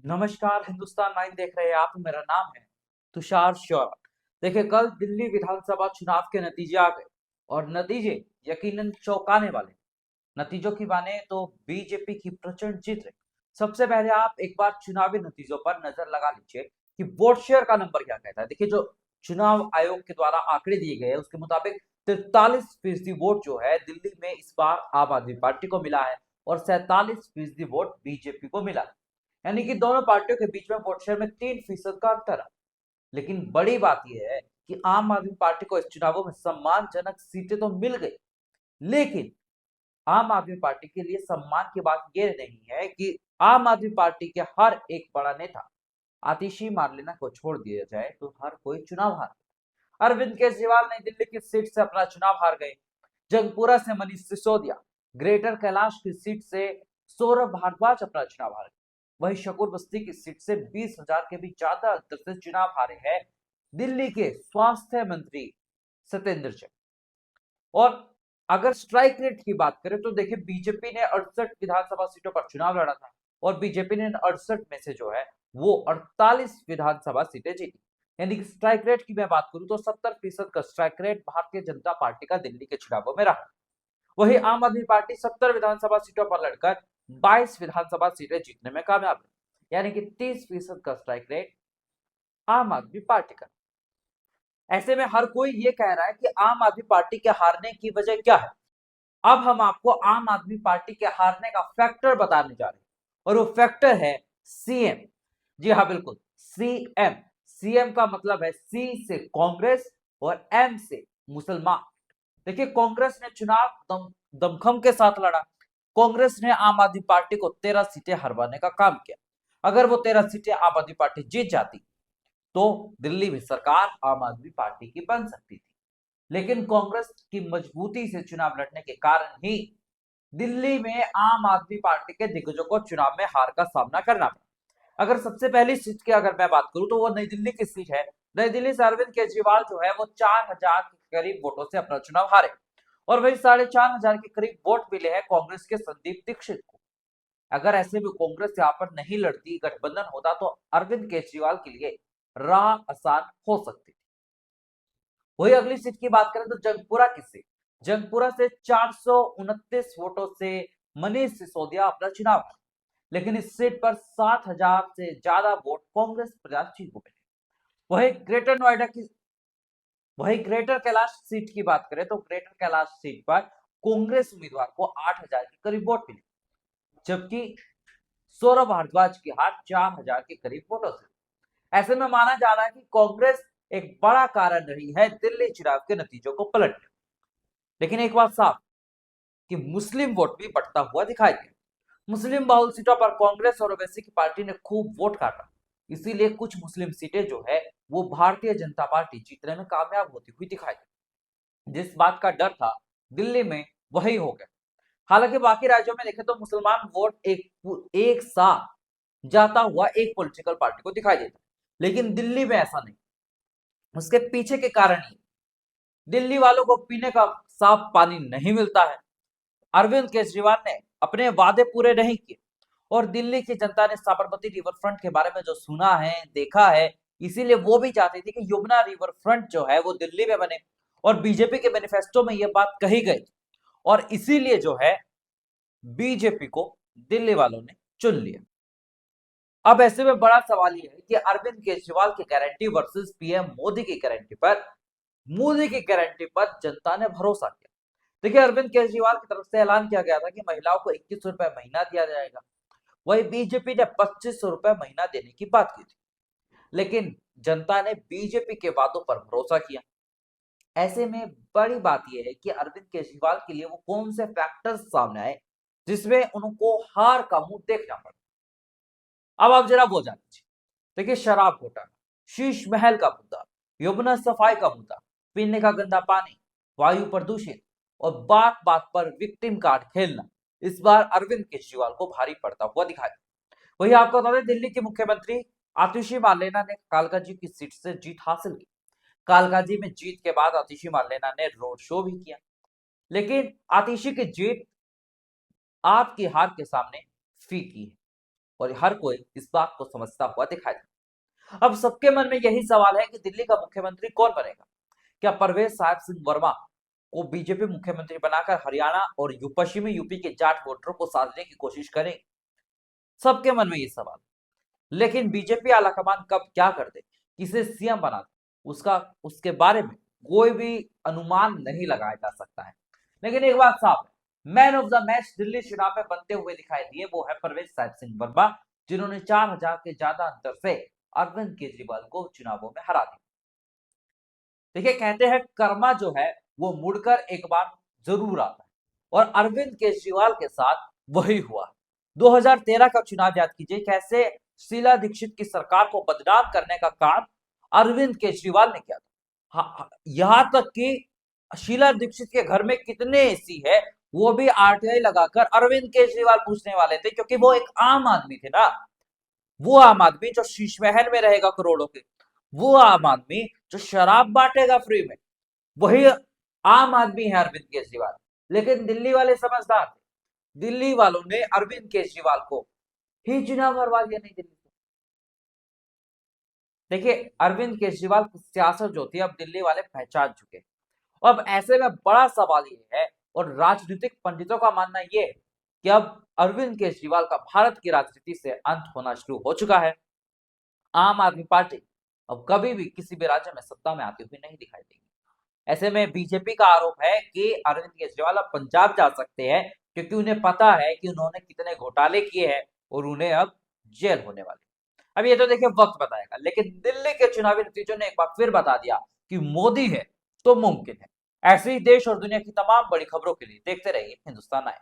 नमस्कार, हिंदुस्तान 9 देख रहे हैं आप। मेरा नाम है तुषार शौरभ। देखिए, कल दिल्ली विधानसभा चुनाव के नतीजे आ गए और नतीजे यकीनन चौंकाने वाले। नतीजों की माने तो बीजेपी की प्रचंड जीत रही। सबसे पहले आप एक बार चुनावी नतीजों पर नजर लगा लीजिए कि वोट शेयर का नंबर क्या कहता है। देखिए, जो चुनाव आयोग के द्वारा आंकड़े दिए गए हैं उसके मुताबिक 43% वोट जो है दिल्ली में इस बार आम आदमी पार्टी को मिला है और 47% वोट बीजेपी को मिला है। यानी कि दोनों पार्टियों के बीच में वोट शेयर में 3% का अंतर है। लेकिन बड़ी बात यह है कि आम आदमी पार्टी को इस चुनावों में सम्मानजनक सीटें तो मिल गई, लेकिन आम आदमी पार्टी के लिए सम्मान की बात यह नहीं है कि आम आदमी पार्टी के हर एक बड़ा नेता आतिशी मार्लेना को छोड़ दिया जाए तो हर कोई चुनाव हार। अरविंद केजरीवाल नई दिल्ली की सीट से अपना चुनाव हार गए। जंगपुरा से मनीष सिसोदिया, ग्रेटर कैलाश की सीट से सौरभ भारद्वाज अपना चुनाव हारे। वहीं शकूर बस्ती की सीट से 20,000 के भी ज्यादा अंतर से चुनाव हारे हैं दिल्ली के स्वास्थ्य मंत्री सत्येंद्र जैन। और अगर स्ट्राइक रेट की बात करें तो देखिए, बीजेपी ने 68 विधानसभा सीटों पर चुनाव लड़ा था और बीजेपी ने 68 में से जो है वो 48 विधानसभा सीटें जीती। यानी कि स्ट्राइक रेट की मैं बात करूं तो 70% का strike rate Bharatiya Janata party का दिल्ली के चुनावों में रहा। वही आम आदमी पार्टी 70 विधानसभा सीटों पर लड़कर 22 विधानसभा सीटें जीतने में कामयाब है। यानी कि 30% का स्ट्राइक रेट आम आदमी पार्टी का। ऐसे में हर कोई ये कह रहा है कि आम आदमी पार्टी के हारने की वजह क्या है। अब हम आपको आम आदमी पार्टी के हारने का फैक्टर बताने जा रहे हैं और वो फैक्टर है सीएम। जी हाँ, बिल्कुल, सीएम। सीएम का मतलब है सी से कांग्रेस और एम से मुसलमान। देखिए, कांग्रेस ने चुनाव दमखम के साथ लड़ा। कांग्रेस ने आम आदमी पार्टी को 13 सीटें हरवाने का काम किया। अगर वो 13 सीटें आम आदमी पार्टी जीत जाती तो दिल्ली में सरकार आम आदमी पार्टी की बन सकती थी। लेकिन कांग्रेस की मजबूती से चुनाव लड़ने के कारण ही दिल्ली में आम आदमी पार्टी के दिग्गजों को चुनाव में हार का सामना करना पड़ा। अगर सबसे पहली सीट की अगर मैं बात करूं तो वो नई दिल्ली की सीट है। नई दिल्ली से अरविंद केजरीवाल जो है वो 4,000 के करीब वोटों से अपना चुनाव हारे और वही 4,500 के करीब वोट मिले हैं कांग्रेस के संदीप दीक्षित को। अगर ऐसे में कांग्रेस यहाँ पर नहीं लड़ती, गठबंधन होता तो अरविंद केजरीवाल के लिए राह आसान हो सकती थी। वही अगली सीट की बात करें तो जंगपुरा की सीट। जंगपुरा से 429 वोटों से मनीष सिसोदिया अपना चुनाव हारे, लेकिन इस सीट पर 7,000 से ज्यादा वोट कांग्रेस प्रत्याशी को मिले। वही ग्रेटर नोएडा की वही ग्रेटर कैलाश सीट की बात करें तो ग्रेटर कैलाश सीट पर कांग्रेस उम्मीदवार को 8,000 के करीब वोट मिले, जबकि सौरभ भारद्वाज की हार 4,000 के करीब वोटों से। ऐसे में माना जा रहा है कि कांग्रेस एक बड़ा कारण रही है दिल्ली चुनाव के नतीजों को पलटने। लेकिन एक बात साफ कि मुस्लिम वोट भी बढ़ता हुआ दिखाई दिया। मुस्लिम बहुल सीटों पर कांग्रेस और ओवैसी की पार्टी ने खूब वोट काटा। इसीलिए कुछ मुस्लिम सीटें जो है वो भारतीय जनता पार्टी जीतने में कामयाब होती हुई दिखाई दी। जिस बात का डर था दिल्ली में वही हो गया। हालांकि बाकी राज्यों में देखें तो मुसलमान वोट एक साथ जाता हुआ एक पॉलिटिकल पार्टी को दिखाई देता, लेकिन दिल्ली में ऐसा नहीं। उसके पीछे के कारण ये, दिल्ली वालों को पीने का साफ पानी नहीं मिलता है। अरविंद केजरीवाल ने अपने वादे पूरे नहीं किए और दिल्ली की जनता ने साबरमती रिवर फ्रंट के बारे में जो सुना है, देखा है, इसीलिए वो भी चाहती थी कि यमुना रिवर फ्रंट जो है वो दिल्ली में बने और बीजेपी के मैनिफेस्टो में यह बात कही गई और इसीलिए जो है बीजेपी को दिल्ली वालों ने चुन लिया। अब ऐसे में बड़ा सवाल यह है कि अरविंद केजरीवाल की गारंटी वर्सेस पीएम मोदी की गारंटी पर जनता ने भरोसा किया। देखिए, अरविंद केजरीवाल की तरफ से ऐलान किया गया था कि महिलाओं को 21 रुपए महीना दिया जाएगा। वही बीजेपी ने 2500 रुपए महीना देने की बात की थी, लेकिन जनता ने बीजेपी के वादों पर भरोसा किया। ऐसे में बड़ी बात यह है कि अरविंद केजरीवाल के लिए वो कौन से फैक्टर्स सामने आए जिसमें उनको हार का मुंह देखना पड़ा। अब आप जरा वो जान लीजिए। देखिए, शराब घोटाला, शीश महल का मुद्दा, यमुना सफाई का मुद्दा, पीने का गंदा पानी, वायु प्रदूषण और बात बात पर विक्टिम कार्ड खेलना इस बार अरविंद केजरीवाल को भारी पड़ता हुआ दिखाई। वही आपको बता दें, दिल्ली के मुख्यमंत्री आतिशी मार्लेना ने कालकाजी की सीट से जीत हासिल की। कालकाजी में जीत के बाद आतिशी मार्लेना ने रोड शो भी किया, लेकिन आतिशी की जीत आपकी हार के सामने फीकी है और हर कोई इस बात को समझता हुआ दिखाई देता। अब सबके मन में यही सवाल है कि दिल्ली का मुख्यमंत्री कौन बनेगा। क्या परवेज साहिब सिंह वर्मा को बीजेपी मुख्यमंत्री बनाकर हरियाणा और पश्चिमी यूपी के जाट वोटरों को साधने की कोशिश करें? सबके मन में ये सवाल। लेकिन बीजेपी आलाकमान कब क्या कर दे, किसे सीएम बना दे, उसके बारे में कोई भी अनुमान नहीं लगाया जा सकता है। लेकिन एक बात साफ है, man of the match Delhi चुनाव में बनते हुए दिखाई दिए वो है परवेज साहिब सिंह वर्मा, जिन्होंने 4000 के ज्यादा अंतर से अरविंद केजरीवाल को चुनावों में हरा दिया। देखिए, कहते हैं कर्मा जो है वो मुड़कर एक बार जरूर आता है, और अरविंद केजरीवाल के साथ वही हुआ। 2013 का चुनाव याद कीजिए, कैसे शीला दीक्षित की सरकार को बदनाम करने का काम अरविंद केजरीवाल ने किया था। यहां तक कि शीला दीक्षित के घर में कितने एसी है वो भी आरटीआई लगाकर अरविंद केजरीवाल पूछने वाले थे, क्योंकि वो एक आम आदमी थे ना। वो आम आदमी जो शीश महल में रहेगा करोड़ों के, वो आम आदमी जो शराब बांटेगा फ्री में, वही आम आदमी है अरविंद केजरीवाल। लेकिन दिल्ली वाले समझदार थे, दिल्ली वालों ने अरविंद केजरीवाल को ही चुनाव हरवा दिया नहीं दिल्ली से। देखिए, अरविंद केजरीवाल की सियासत जो थी अब दिल्ली वाले पहचान चुके। अब ऐसे में बड़ा सवाल ये है, और राजनीतिक पंडितों का मानना ये है कि अब अरविंद केजरीवाल का भारत की राजनीति से अंत होना शुरू हो चुका है। आम आदमी पार्टी अब कभी भी किसी भी राज्य में सत्ता में आती हुई नहीं दिखाई देगी। ऐसे में बीजेपी का आरोप है कि अरविंद केजरीवाल अब पंजाब जा सकते हैं, क्योंकि उन्हें पता है कि उन्होंने कितने घोटाले किए हैं और उन्हें अब जेल होने वाली। अब ये तो देखिए वक्त बताएगा, लेकिन दिल्ली के चुनावी नतीजों ने एक बार फिर बता दिया कि मोदी है तो मुमकिन है। ऐसे ही देश और दुनिया की तमाम बड़ी खबरों के लिए देखते रहिए हिंदुस्तान लाइव।